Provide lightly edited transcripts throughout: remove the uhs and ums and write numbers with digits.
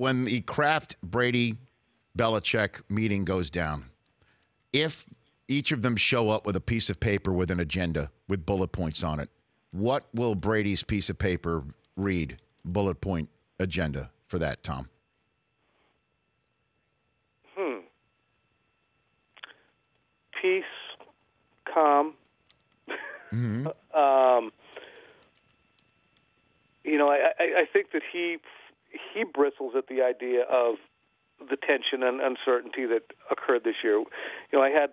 when the Kraft, Brady, Belichick meeting goes down, if each of them show up with a piece of paper with an agenda with bullet points on it, what will Brady's piece of paper read? Bullet point agenda for that, Tom. Peace, calm. Mm-hmm. I think that he bristles at the idea of the tension and uncertainty that occurred this year. I had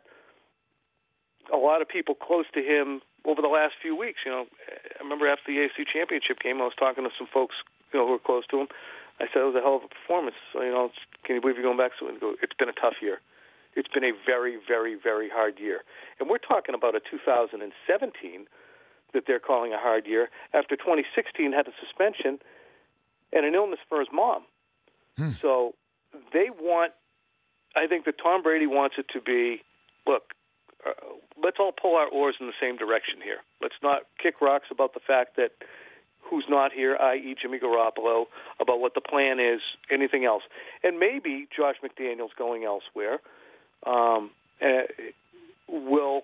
a lot of people close to him over the last few weeks. I remember after the AFC Championship game, I was talking to some folks, who were close to him. I said it was a hell of a performance. Can you believe you're going back to it? And go, it's been a tough year. It's been a very, very, very hard year. And we're talking about a 2017 that they're calling a hard year after 2016 had a suspension and an illness for his mom. So I think that Tom Brady wants it to be, look, let's all pull our oars in the same direction here. Let's not kick rocks about the fact that who's not here, i.e. Jimmy Garoppolo, about what the plan is, anything else. And maybe Josh McDaniels going elsewhere will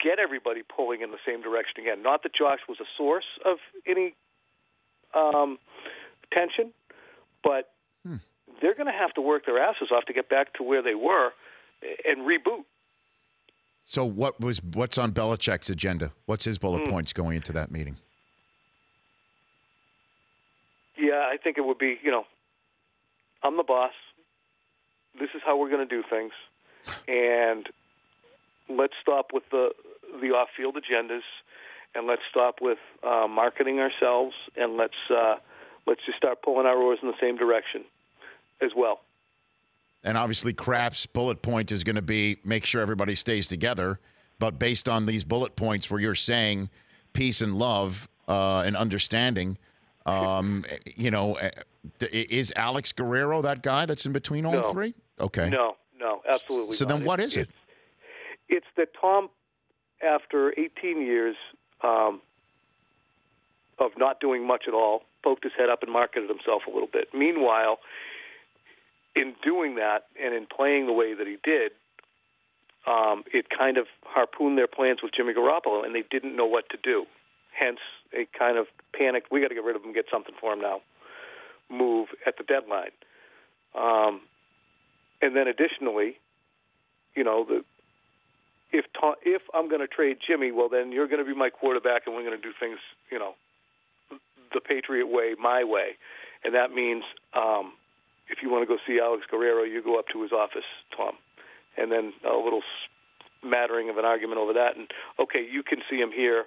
get everybody pulling in the same direction again. Not that Josh was a source of any tension, but they're going to have to work their asses off to get back to where they were and reboot. So what's on Belichick's agenda? What's his bullet points going into that meeting? Yeah, I think it would be, I'm the boss. This is how we're going to do things. And let's stop with the off-field agendas, and let's stop with marketing ourselves, and let's just start pulling our oars in the same direction as well. And obviously Kraft's bullet point is going to be make sure everybody stays together. But based on these bullet points where you're saying peace and love and understanding, is Alex Guerrero that guy that's in between all three? Okay. No, absolutely So not. then what is it? It's that Tom, after 18 years of not doing much at all, poked his head up and marketed himself a little bit. Meanwhile, in doing that and in playing the way that he did, it kind of harpooned their plans with Jimmy Garoppolo, and they didn't know what to do. Hence, a kind of panicked, we got to get rid of him and get something for him now, move at the deadline. And then additionally, if I'm going to trade Jimmy, well, then you're going to be my quarterback, and we're going to do things, the Patriot way, my way. And that means if you want to go see Alex Guerrero, you go up to his office, Tom. And then a little smattering of an argument over that. And, okay, you can see him here,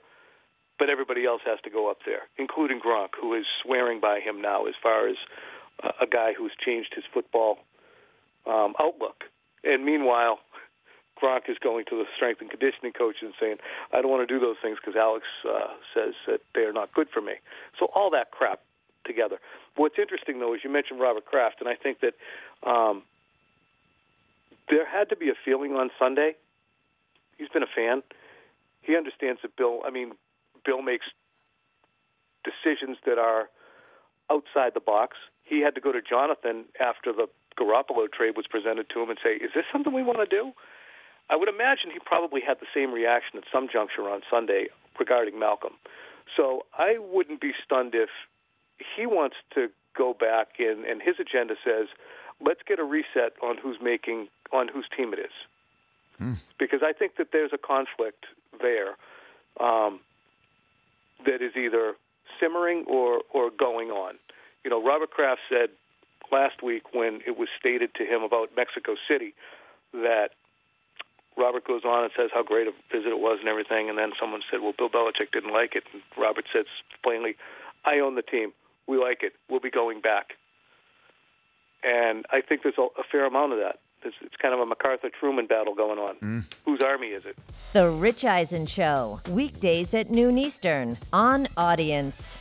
but everybody else has to go up there, including Gronk, who is swearing by him now as far as a guy who's changed his football outlook. And meanwhile, Gronk is going to the strength and conditioning coach and saying, I don't want to do those things because Alex says that they are not good for me. So all that crap together. What's interesting, though, is you mentioned Robert Kraft, and I think that there had to be a feeling on Sunday. He's been a fan. He understands that Bill makes decisions that are outside the box. He had to go to Jonathan after the Garoppolo trade was presented to him and say, is this something we want to do? I would imagine he probably had the same reaction at some juncture on Sunday regarding Malcolm. So I wouldn't be stunned if he wants to go back and his agenda says, let's get a reset on whose team it is. Because I think that there's a conflict there that is either simmering or going on. Robert Kraft said last week when it was stated to him about Mexico City that Robert goes on and says how great a visit it was and everything, and then someone said, well, Bill Belichick didn't like it. And Robert says plainly, I own the team. We like it. We'll be going back. And I think there's a fair amount of that. It's kind of a MacArthur-Truman battle going on. Whose army is it? The Rich Eisen Show, weekdays at noon Eastern on Audience.